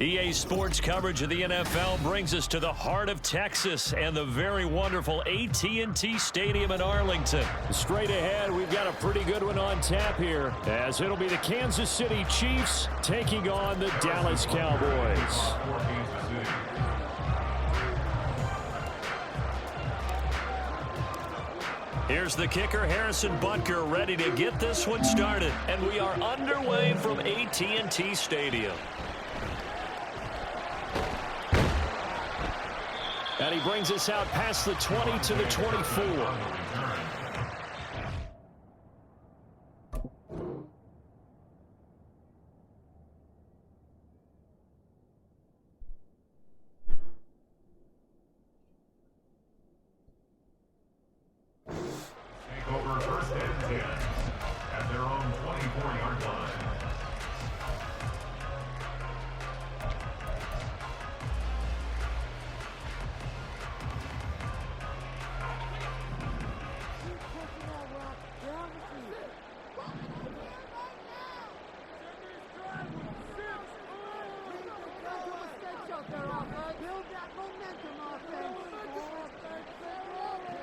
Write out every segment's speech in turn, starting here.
EA Sports coverage of the NFL brings us to the heart of Texas and the very wonderful AT&T Stadium in Arlington. Straight ahead, we've got a pretty good one on tap here, as it'll be the Kansas City Chiefs taking on the Dallas Cowboys. Here's the kicker, Harrison Butker, ready to get this one started. And we are underway from AT&T Stadium. And he brings us out past the 20 to the 24. Over first and 10 at their own 24-yard line.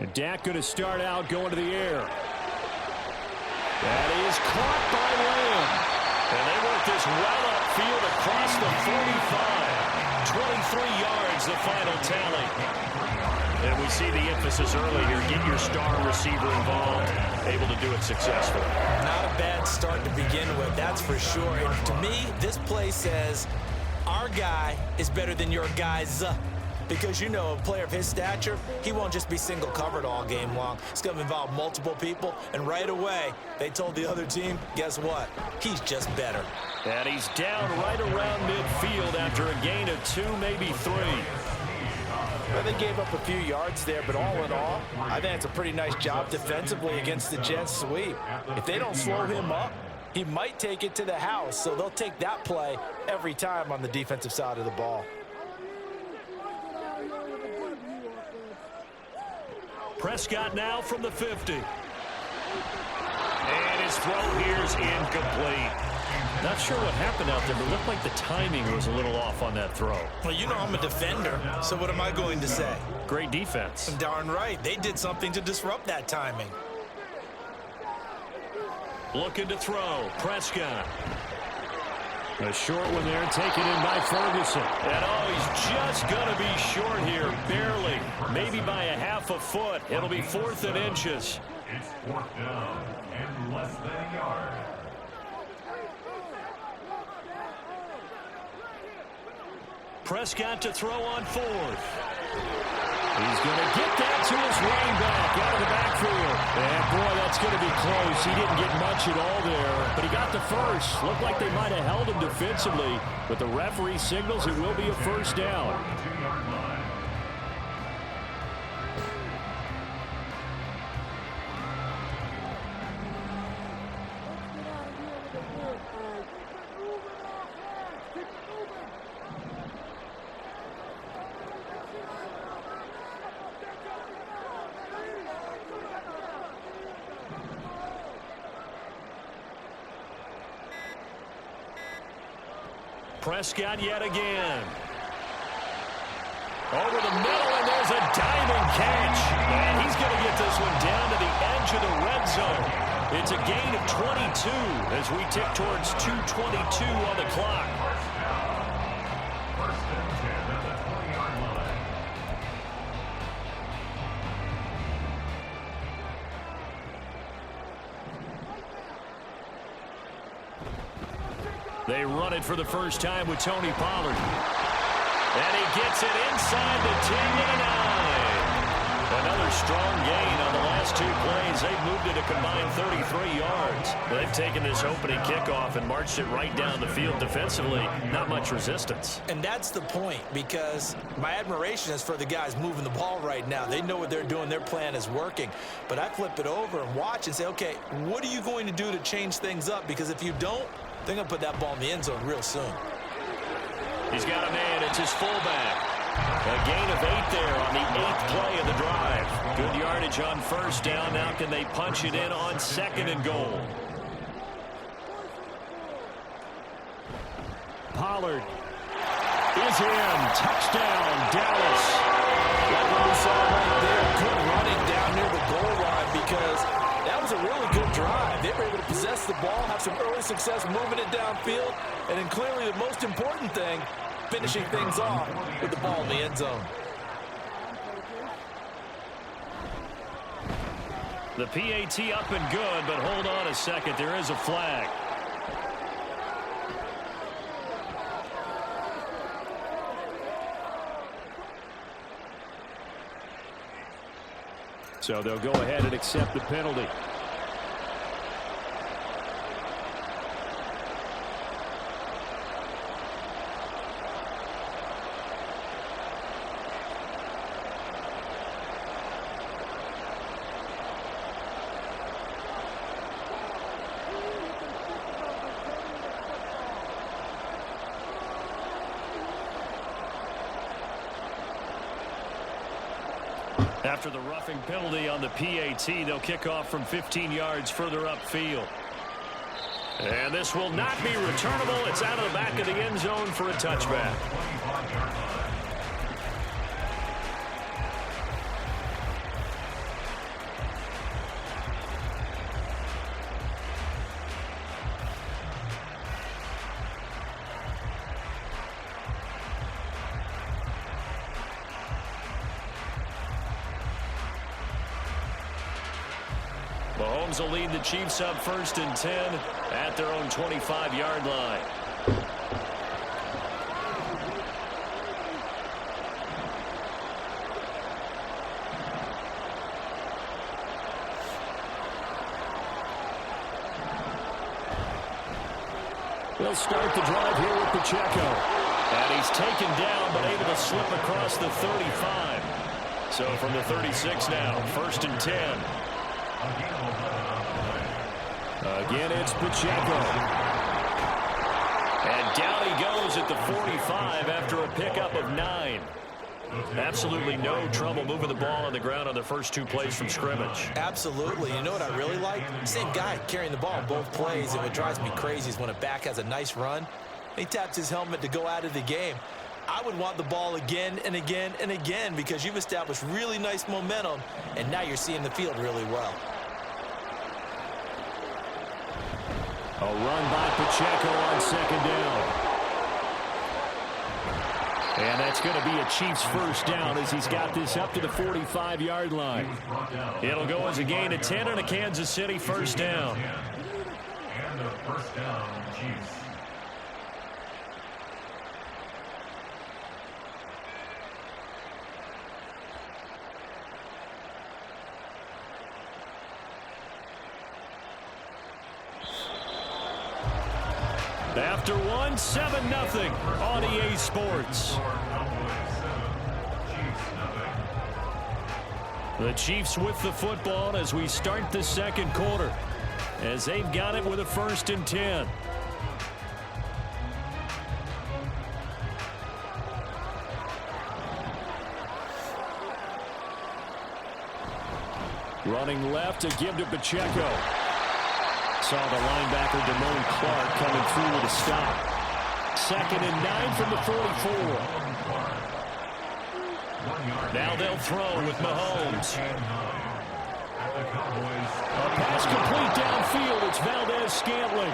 And Dak going to start out going to the air. That is caught by Lamb. And they work this well upfield across the 45. 23 yards, the final tally. And we see the emphasis early here. Get your star receiver involved. Able to do it successfully. Not a bad start to begin with, that's for sure. And to me, this play says our guy is better than your guys. Because, you know, a player of his stature, he won't just be single covered all game long. It's going to involve multiple people, and right away, they told the other team, guess what? He's just better. And he's down right around midfield after a gain of 2, maybe 3. Well, they gave up a few yards there, but all in all, I think it's a pretty nice job defensively against the Jets sweep. If they don't slow him up, he might take it to the house, so they'll take that play every time on the defensive side of the ball. Prescott now from the 50. And his throw here is incomplete. Not sure what happened out there, but it looked like the timing was a little off on that throw. Well, you know I'm a defender, so what am I going to say? Great defense. Darn right. They did something to disrupt that timing. Looking to throw. Prescott. A short one there, taken in by Ferguson. And he's just going to be short here, barely. Maybe by a half a foot. It'll be 4th and inches. It's 4th down and less than a yard. Prescott to throw on 4th. He's going to get that to his running back out of the backfield. And, boy, that's going to be close. He didn't get much at all there, but he got the first. Looked like they might have held him defensively, but the referee signals it will be a first down. Prescott yet again. Over the middle, and there's a diving catch. And he's going to get this one down to the edge of the red zone. It's a gain of 22 as we tick towards 2:22 on the clock. First and 10 at the 20-yard line. They run it for the first time with Tony Pollard. And he gets it inside the 10 to the 9. Another strong gain on the last 2 plays. They've moved it a combined 33 yards. They've taken this opening kickoff and marched it right down the field defensively. Not much resistance. And that's the point, because my admiration is for the guys moving the ball right now. They know what they're doing. Their plan is working. But I flip it over and watch and say, okay, what are you going to do to change things up? Because if you don't, they're going to put that ball in the end zone real soon. He's got a man. It's his fullback. A gain of 8 there on the 8th play of the drive. Good yardage on first down. Now can they punch it in on 2nd and goal? Pollard. is in. Touchdown, Dallas. Like what we saw right there, good running down near the goal line because that was a really good drive. They were able to possess the ball, have some early success moving it downfield, and then clearly the most important thing, finishing things off with the ball in the end zone. The PAT up and good, but hold on a second. There is a flag. So they'll go ahead and accept the penalty. After the roughing penalty on the PAT, they'll kick off from 15 yards further upfield. And this will not be returnable. It's out of the back of the end zone for a touchback. Mahomes will lead the Chiefs up 1st and 10 at their own 25-yard line. We'll start the drive here with Pacheco. And he's taken down, but able to slip across the 35. So from the 36 now, 1st and 10. Again, it's Pacheco. And down he goes at the 45 after a pickup of 9. Absolutely no trouble moving the ball on the ground on the first 2 plays from scrimmage. Absolutely. You know what I really like? Same guy carrying the ball in both plays, and what drives me crazy is when a back has a nice run, he taps his helmet to go out of the game. I would want the ball again and again and again because you've established really nice momentum, and now you're seeing the field really well. A run by Pacheco on 2nd down. And that's going to be a Chiefs first down as he's got this up to the 45-yard line. It'll go as a gain of 10 and a Kansas City first down. And a first down, Chiefs. After one, 7-0 on EA Sports. The Chiefs with the football as we start the 2nd quarter, as they've got it with a 1st and 10. Running left to give to Pacheco. Saw the linebacker Damone Clark coming through with a stop. 2nd and 9 from the 44. Now they'll throw with Mahomes. A pass complete downfield. It's Valdez-Scantling.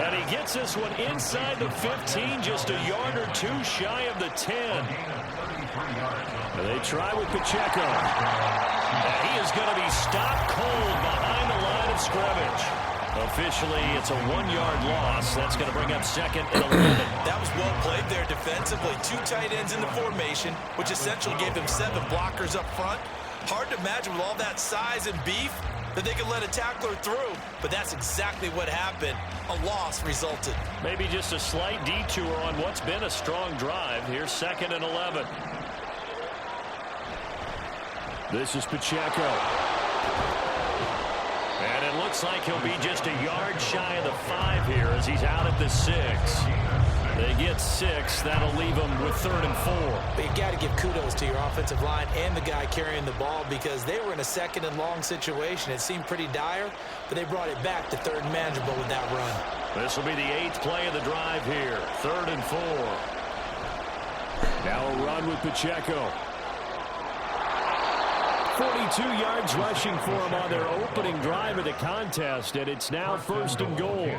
And he gets this one inside the 15, just a yard or 2 shy of the 10. They try with Pacheco. And he is going to be stopped cold behind the line of scrimmage. Officially, it's a 1-yard loss. That's going to bring up 2nd and 11. That was well played there defensively. 2 tight ends in the formation, which essentially gave them 7 blockers up front. Hard to imagine with all that size and beef that they could let a tackler through, but that's exactly what happened. A loss resulted. Maybe just a slight detour on what's been a strong drive. Here's 2nd and 11. This is Pacheco. And it looks like he'll be just a yard shy of the 5 here as he's out at the 6. They get 6. That'll leave them with 3rd and 4. But you got to give kudos to your offensive line and the guy carrying the ball because they were in a 2nd and long situation. It seemed pretty dire, but they brought it back to 3rd and manageable with that run. This will be the 8th play of the drive here. 3rd and 4. Now a run with Pacheco. 42 yards rushing for him on their opening drive of the contest, and it's now 1st and goal.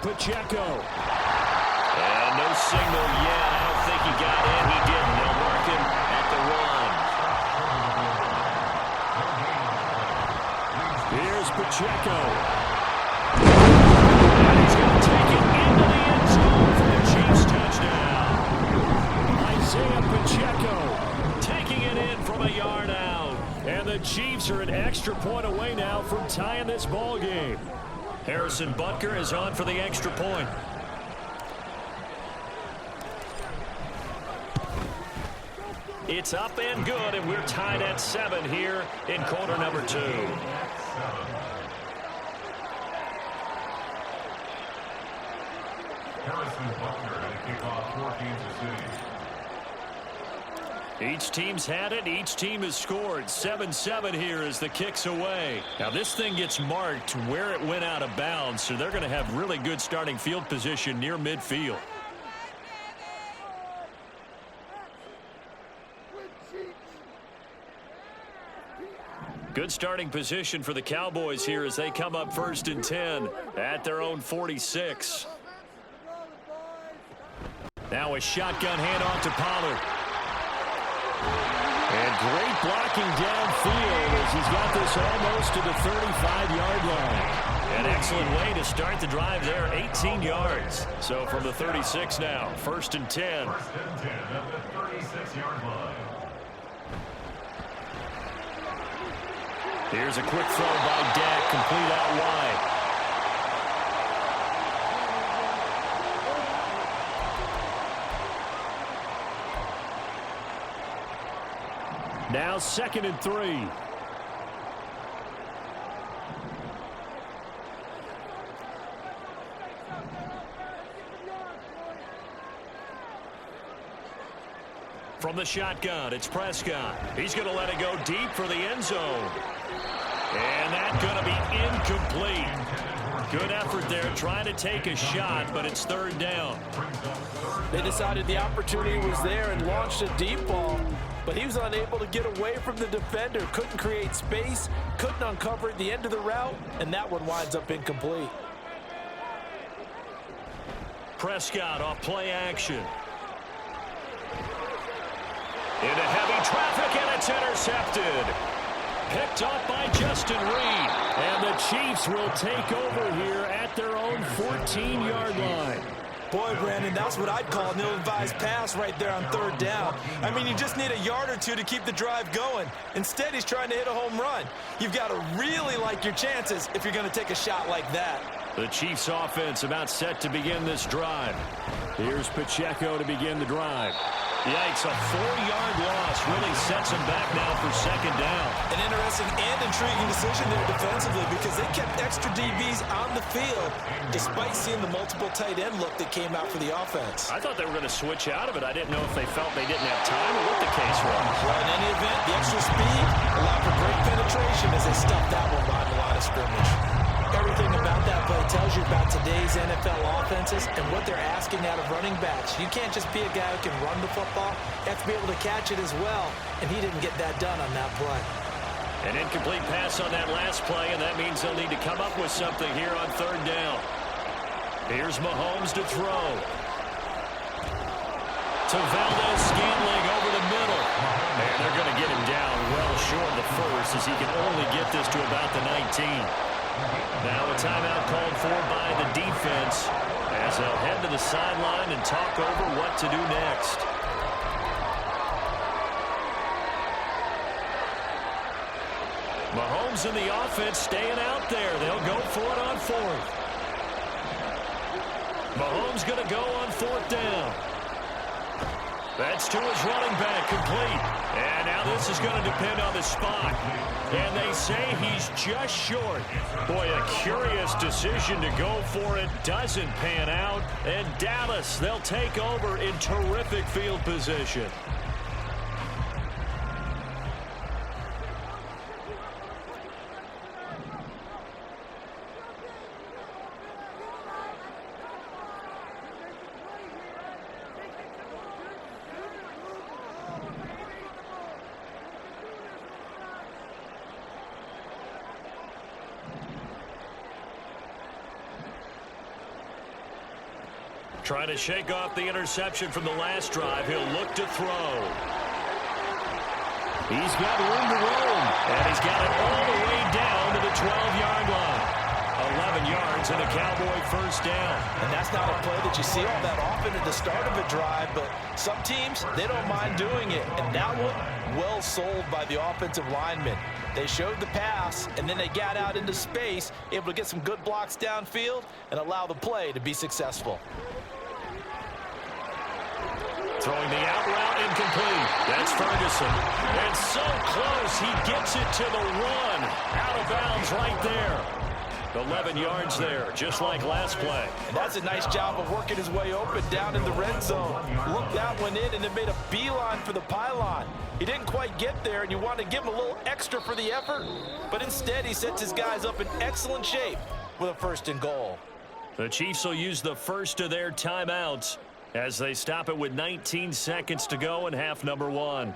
Pacheco. And no signal yet. I don't think he got in. He didn't. They'll mark him at the run. Here's Pacheco. And he's going to take it into the end zone for the Chiefs touchdown. Isaiah Pacheco taking it in from a yard out. And the Chiefs are an extra point away now from tying this ball game. Harrison Butker is on for the extra point. It's up and good, and we're tied at 7 here in quarter number 2. Harrison Butker to kick off for Kansas City. Each team's had it. Each team has scored. 7-7 here as the kick's away. Now this thing gets marked where it went out of bounds, so they're going to have really good starting field position near midfield. Good starting position for the Cowboys here as they come up 1st and 10 at their own 46. Now a shotgun handoff to Pollard. And great blocking downfield as he's got this almost to the 35-yard line. An excellent way to start the drive there, 18 yards. So from the 36 now, 1st and 10. 1st and 10 at the 36-yard line. Here's a quick throw by Dak, complete out wide. Now 2nd and 3. From the shotgun, it's Prescott. He's going to let it go deep for the end zone. And that's going to be incomplete. Good effort there, trying to take a shot, but it's 3rd down. They decided the opportunity was there and launched a deep ball, but he was unable to get away from the defender, couldn't create space, couldn't uncover at the end of the route, and that one winds up incomplete. Prescott off play action. Into heavy traffic, and it's intercepted. Picked up by Justin Reed. And the Chiefs will take over here at their own 14-yard line. Boy, Brandon, that's what I'd call an ill-advised pass right there on 3rd down. I mean, you just need a yard or two to keep the drive going. Instead, he's trying to hit a home run. You've got to really like your chances if you're going to take a shot like that. The Chiefs offense about set to begin this drive. Here's Pacheco to begin the drive. Yikes, a 4-yard loss really sets him back now for 2nd down. An interesting and intriguing decision there defensively because they kept extra DBs on the field despite seeing the multiple tight end look that came out for the offense. I thought they were going to switch out of it. I didn't know if they felt they didn't have time or what the case was. Well, in any event, the extra speed allowed for great penetration as they stuffed that one behind the line of scrimmage. Everything about that play tells you about today's NFL offenses and what they're asking out of running backs. You can't just be a guy who can run the football. You have to be able to catch it as well, and he didn't get that done on that play. An incomplete pass on that last play, and that means they'll need to come up with something here on 3rd down. Here's Mahomes to throw. To Valdez-Scantling over the middle. And they're going to get him down well short of the first as he can only get this to about the 19. Now a timeout called for by the defense as they'll head to the sideline and talk over what to do next. Mahomes and the offense staying out there. They'll go for it on 4th. Mahomes going to go on 4th down. That's to his running back, complete. And now this is going to depend on the spot. And they say he's just short. Boy, a curious decision to go for it. Doesn't pan out. And Dallas, they'll take over in terrific field position. Trying to shake off the interception from the last drive. He'll look to throw. He's got room to roam, and he's got it all the way down to the 12-yard line. 11 yards and a Cowboy first down. And that's not a play that you see all that often at the start of a drive, but some teams, they don't mind doing it. And that one, well sold by the offensive lineman. They showed the pass, and then they got out into space, able to get some good blocks downfield and allow the play to be successful. Throwing the out route incomplete. That's Ferguson. And so close, he gets it to the one. Out of bounds right there. 11 yards there, just like last play. And that's a nice job of working his way open down in the red zone. Looked that one in and then made a beeline for the pylon. He didn't quite get there, and you want to give him a little extra for the effort, but instead he sets his guys up in excellent shape with a 1st and goal. The Chiefs will use the first of their timeouts as they stop it with 19 seconds to go in half number 1.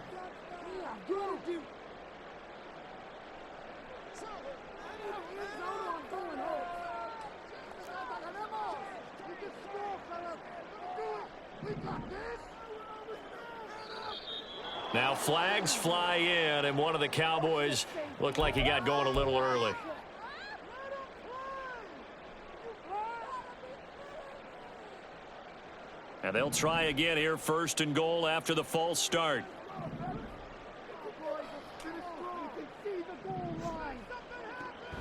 Now flags fly in, and one of the Cowboys looked like he got going a little early. And they'll try again here, 1st and goal after the false start.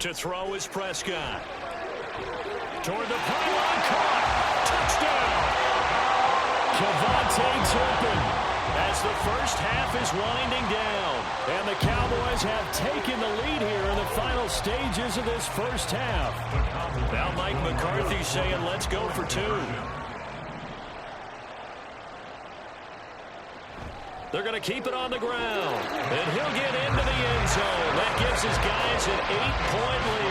To throw is Prescott. Toward the pylon, caught. Touchdown. Cavante Turpin. As the first half is winding down, and the Cowboys have taken the lead here in the final stages of this first half. Now Mike McCarthy saying, let's go for 2. They're going to keep it on the ground, and he'll get into the end zone. That gives his guys an 8-point lead.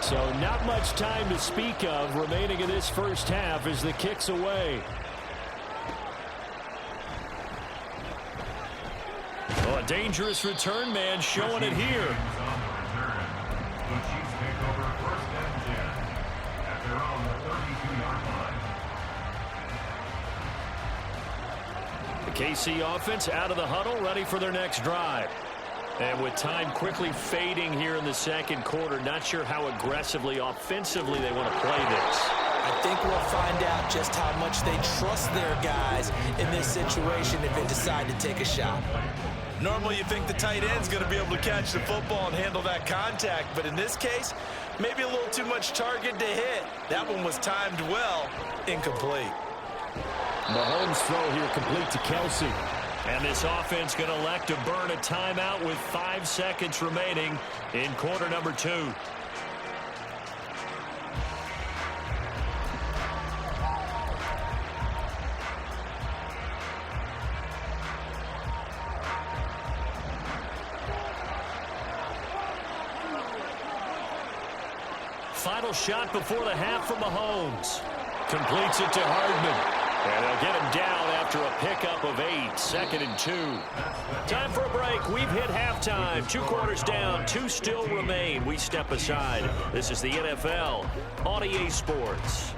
So not much time to speak of remaining in this first half as the kick's away. Oh, a dangerous return man showing it here. The Chiefs take over 1st and 10 at their own 32-yard line. The KC offense out of the huddle, ready for their next drive. And with time quickly fading here in the second quarter, not sure how aggressively, offensively they want to play this. I think we'll find out just how much they trust their guys in this situation if they decide to take a shot. Normally you think the tight end's going to be able to catch the football and handle that contact, but in this case, maybe a little too much target to hit. That one was timed well, incomplete. Mahomes' throw here complete to Kelsey. And this offense going to elect to burn a timeout with 5 seconds remaining in quarter number 2. Final shot before the half from Mahomes. Completes it to Hardman. And they'll get him down after a pickup of 8, 2nd and 2. Time for a break. We've hit halftime. 2 quarters down, 2 still remain. We step aside. This is the NFL on EA Sports.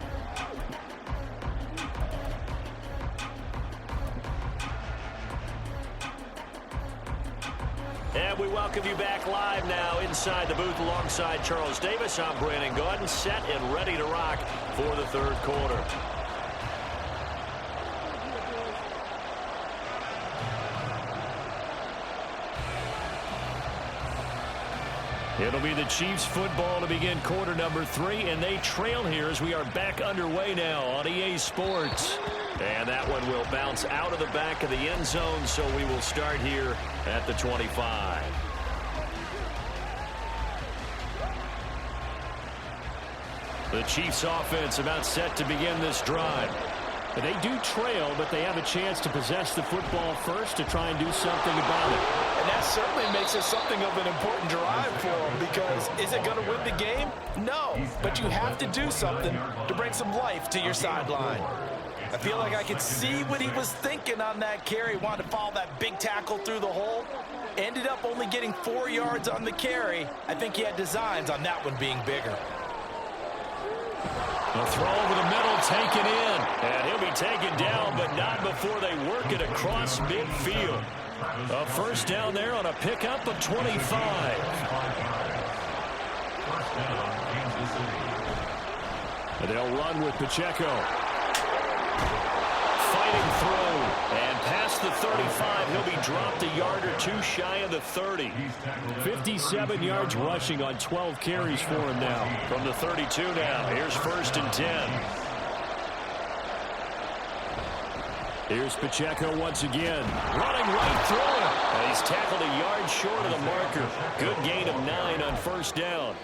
And we welcome you back live now inside the booth alongside Charles Davis. I'm Brandon Gordon, set and ready to rock for the 3rd quarter. It'll be the Chiefs football to begin quarter number 3, and they trail here as we are back underway now on EA Sports. And that one will bounce out of the back of the end zone, so we will start here at the 25. The Chiefs offense about set to begin this drive. They do trail, but they have a chance to possess the football first to try and do something about it. And that certainly makes it something of an important drive for them, because is it going to win the game? No, but you have to do something to bring some life to your sideline. I feel like I could see what he was thinking on that carry. Wanted to follow that big tackle through the hole. Ended up only getting 4 yards on the carry. I think he had designs on that one being bigger. A throw over the middle, taken in. And he'll be taken down, but not before they work it across midfield. A first down there on a pickup of 25. First down, Kansas City. And they'll run with Pacheco. Fighting through. And past the 35, he'll be dropped a yard or two shy of the 30. 57 yards rushing on 12 carries for him now. From the 32 now, here's 1st and 10. Here's Pacheco once again. Running right through him. And he's tackled a yard short of the marker. Good gain of 9 on first down.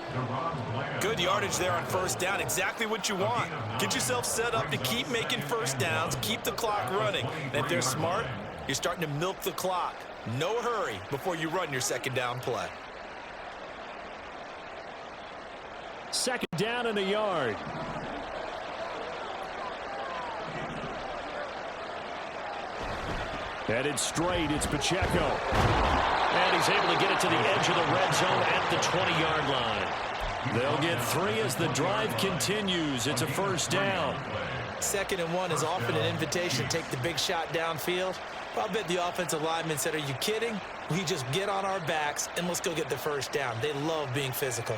Good yardage there on first down. Exactly what you want. Get yourself set up to keep making first downs, keep the clock running. And if they're smart, you're starting to milk the clock. No hurry before you run your second down play. Second down and a yard. Headed straight, it's Pacheco. And he's able to get it to the edge of the red zone at the 20-yard line. They'll get 3 as the drive continues. It's a first down. 2nd and 1 is often an invitation to take the big shot downfield. I'll bet the offensive lineman said, are you kidding? We just get on our backs and let's go get the first down. They love being physical.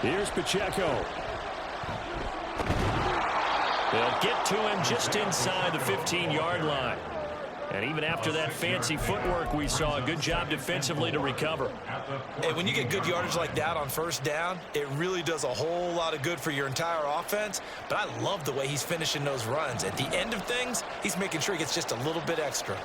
Here's Pacheco. They'll get to him just inside the 15-yard line. And even after that fancy footwork we saw, a good job defensively to recover. Hey, when you get good yardage like that on first down, it really does a whole lot of good for your entire offense. But I love the way he's finishing those runs. At the end of things, he's making sure he gets just a little bit extra.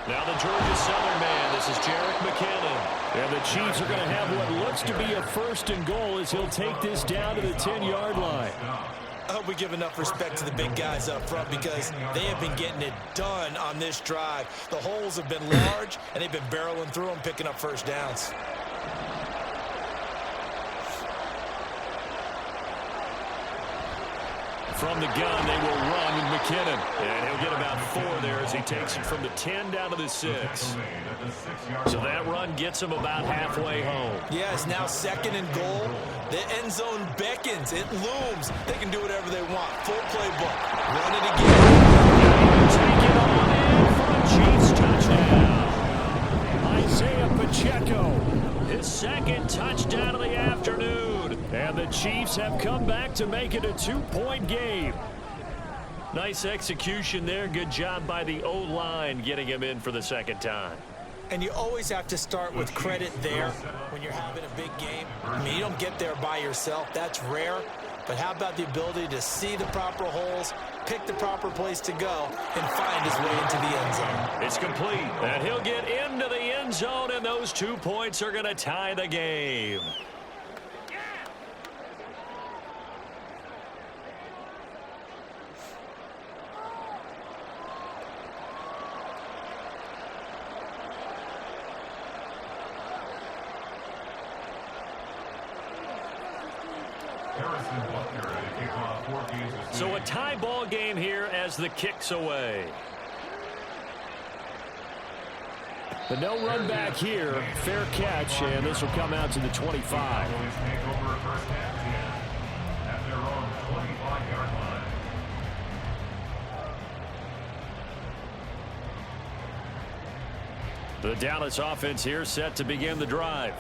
Now the Georgia Southern man, this is Jerick McKinnon. And the Chiefs are going to have what looks to be a 1st and goal as he'll take this down to the 10-yard line. I hope we give enough respect to the big guys up front because they have been getting it done on this drive. The holes have been large, and they've been barreling through them, picking up first downs. From the gun, they will run with McKinnon. And he'll get about 4 there as he takes it from the 10 down to the 6. So that run gets him about halfway home. Yeah, it's now 2nd and goal. The end zone beckons. It looms. They can do whatever they want. Full playbook. Run it again. Take it on in for a Chiefs touchdown. Isaiah Pacheco, his 2nd touchdown of the afternoon. And the Chiefs have come back to make it a 2-point game. Nice execution there. Good job by the O-line getting him in for the 2nd time. And you always have to start with credit there when you're having a big game. I mean, you don't get there by yourself. That's rare. But how about the ability to see the proper holes, pick the proper place to go, and find his way into the end zone? It's complete. And he'll get into the end zone, and those 2 points are going to tie the game. So a tie ball game here as the kick's away. The no run back here, fair catch, and this will come out to the 25. The Dallas offense here set to begin the drive.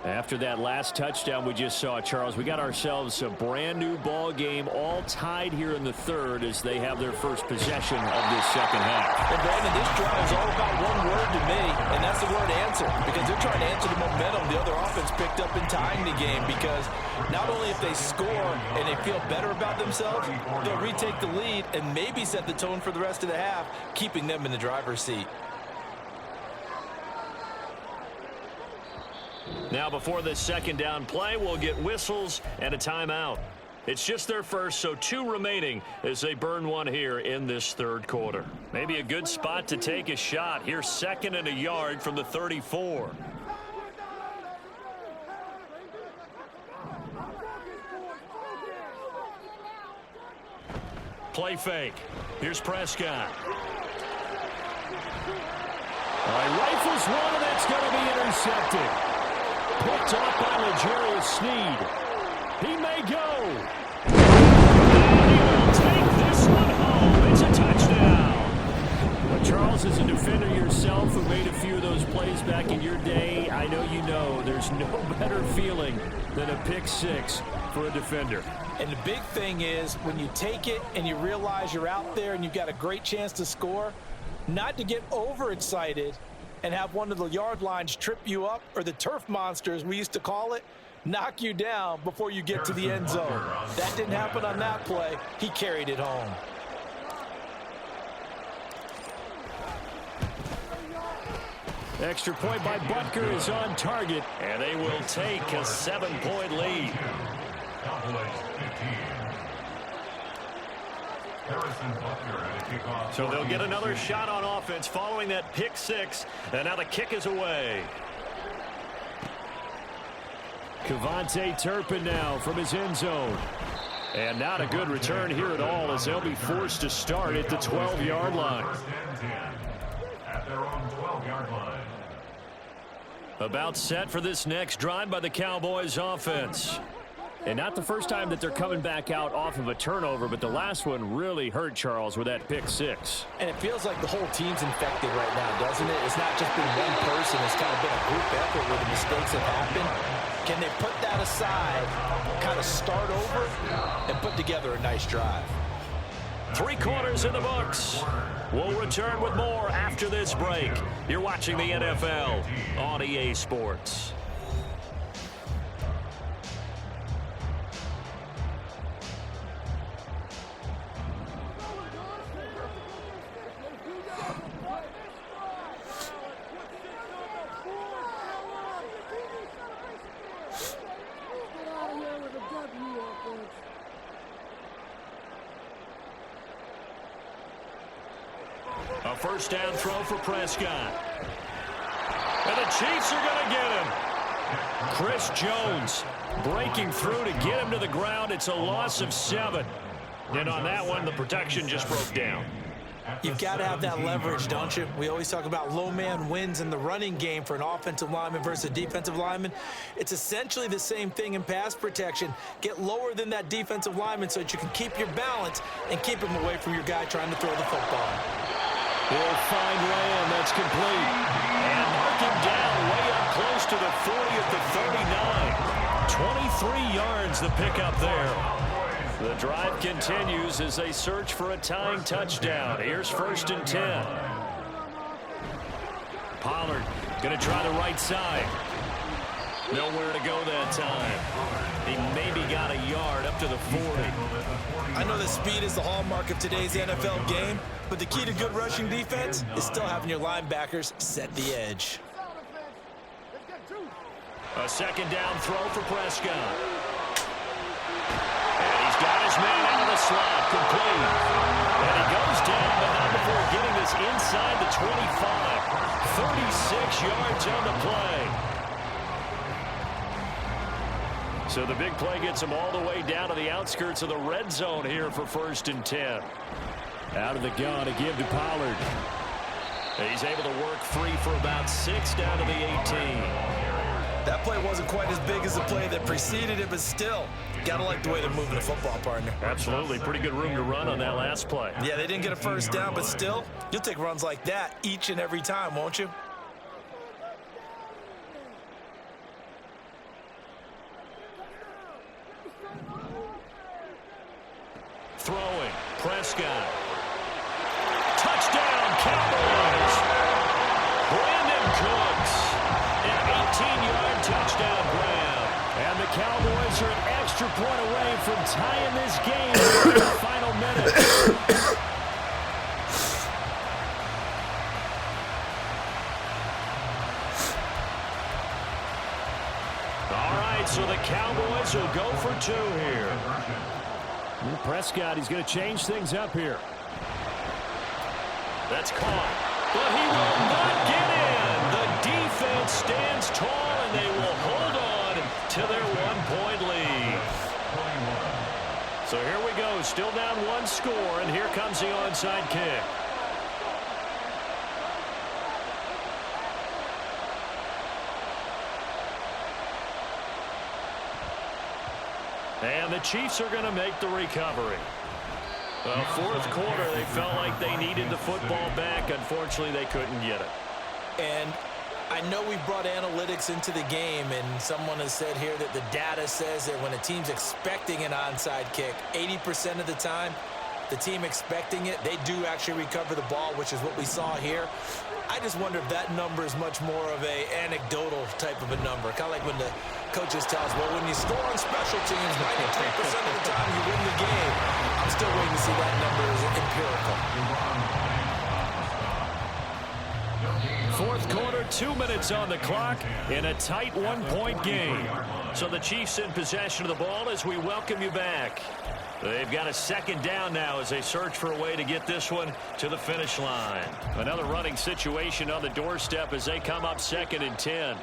After that last touchdown we just saw, Charles, we got ourselves a brand new ball game, all tied here in the 3rd as they have their first possession of this 2nd half. Well, Brandon, this drive is all about one word to me, and that's the word answer, because they're trying to answer the momentum the other offense picked up in tying the game, because not only if they score and they feel better about themselves, they'll retake the lead and maybe set the tone for the rest of the half, keeping them in the driver's seat. Now before this 2nd down play, we'll get whistles and a timeout. It's just their first, so 2 remaining as they burn one here in this third quarter. Maybe a good spot to take a shot. Here's 2nd and a yard from the 34. Play fake. Here's Prescott. All right, rifles one, and that's going to be intercepted. Picked up by L'Jarius Sneed. He may go. And he will take this one home. It's a touchdown. Well, Charles, as a defender yourself who made a few of those plays back in your day, I know you know there's no better feeling than a pick 6 for a defender. And the big thing is when you take it and you realize you're out there and you've got a great chance to score, not to get overexcited and have one of the yard lines trip you up, or the turf monsters, we used to call it, knock you down before you get to the end zone. That didn't happen on that play. He carried it home. Extra point by Butker is on target, and they will take a 7-point lead. So they'll get another shot on offense following that pick 6, and now the kick is away. Kevontae Turpin now from his end zone. And not a good return here at all, as they'll be forced to start at the 12-yard line. At their own 12-yard line. About set for this next drive by the Cowboys offense. And not the first time that they're coming back out off of a turnover, but the last one really hurt Charles with that pick 6. And it feels like the whole team's infected right now, doesn't it? It's not just been one person. It's kind of been a group effort where the mistakes have happened. Can they put that aside, kind of start over, and put together a nice drive? 3 quarters in the books. We'll return with more after this break. You're watching the NFL on EA Sports. A first down throw for Prescott. And the Chiefs are going to get him. Chris Jones breaking through to get him to the ground. It's a loss of 7. And on that one, the protection just broke down. You've got to have that leverage, don't you? We always talk about low man wins in the running game for an offensive lineman versus a defensive lineman. It's essentially the same thing in pass protection. Get lower than that defensive lineman so that you can keep your balance and keep him away from your guy trying to throw the football. Will find Lamb. That's complete. And mark him down way up close to the 40 at the 39. 23 yards the pickup there. The drive continues as they search for a tying touchdown. Here's 1st and 10. Pollard going to try the right side. Nowhere to go that time. He maybe got a yard up to the 40. I know that speed is the hallmark of today's NFL game, but the key to good rushing defense is still having your linebackers set the edge. A second down throw for Prescott. And he's got his man out of the slot, complete. And he goes down, but not before getting this inside the 25. 36 yards on the play. So the big play gets him all the way down to the outskirts of the red zone here for 1st and 10. Out of the gun to give to Pollard. He's able to work free for about 6 down to the 18. That play wasn't quite as big as the play that preceded it, but still, gotta like the way they're moving the football, partner. Absolutely. Pretty good room to run on that last play. Yeah, they didn't get a first down, but still, you'll take runs like that each and every time, won't you? Throwing. Prescott. Touchdown, Cowboys. Brandon Cooks. An 18-yard touchdown grab. And the Cowboys are an extra point away from tying this game in the final minute. All right, right, so the Cowboys will go for 2 here. And Prescott, he's going to change things up here. That's caught, but he will not get in. The defense stands tall, and they will hold on to their 1-point lead. So here we go, still down 1 score, and here comes the onside kick. And the Chiefs are going to make the recovery. Well, 4th quarter, they felt like they needed the football back. Unfortunately, they couldn't get it. And I know we brought analytics into the game, and someone has said here that the data says that when a team's expecting an onside kick, 80% of the time, the team expecting it, they do actually recover the ball, which is what we saw here. I just wonder if that number is much more of a anecdotal type of a number. Kind of like when the coaches tell us, well, when you score on special teams, 93% of the time you win the game. I'm still waiting to see that number as empirical. 4th quarter, 2 minutes on the clock in a tight 1-point game. So the Chiefs in possession of the ball as we welcome you back. They've got a 2nd down now as they search for a way to get this one to the finish line. Another running situation on the doorstep as they come up 2nd and 10.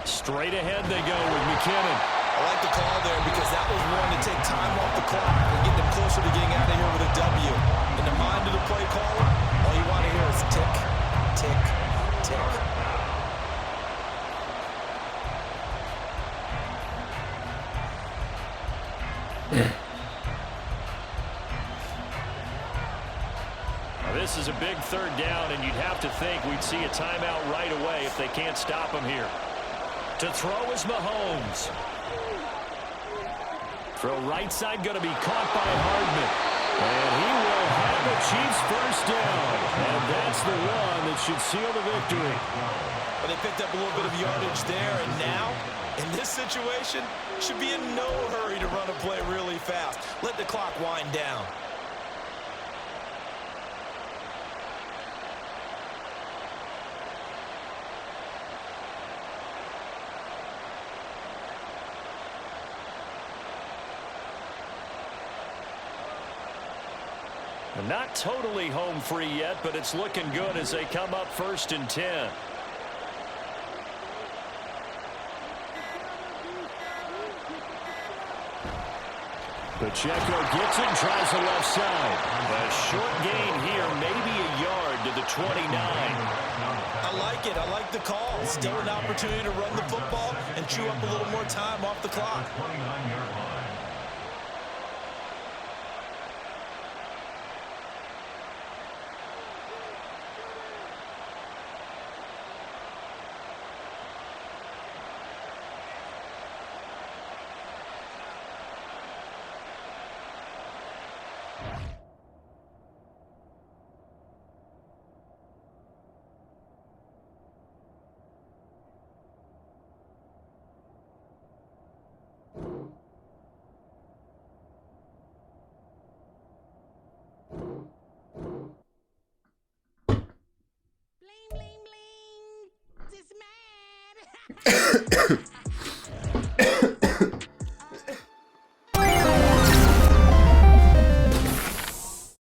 Straight ahead they go with McKinnon. I like the call there because that was one to take time off the clock and get them closer to getting out of here with a W. In the mind of the play caller, all you want to hear is tick, tick, tick. Now, this is a big 3rd down, and you'd have to think we'd see a timeout right away if they can't stop him here. To throw is Mahomes. Throw right side going to be caught by Hardman. And he will have the Chiefs 1st down. And that's the one that should seal the victory. Well, they picked up a little bit of yardage there, and now, in this situation, should be in no hurry to run a play really fast. Let the clock wind down. Not totally home free yet, but it's looking good as they come up 1st and 10. Pacheco gets it and tries the left side. A short gain here, maybe a yard to the 29. I like it. I like the call. Still an opportunity to run the football and chew up a little more time off the clock. 29-yard line. Bling, bling, bling. This man.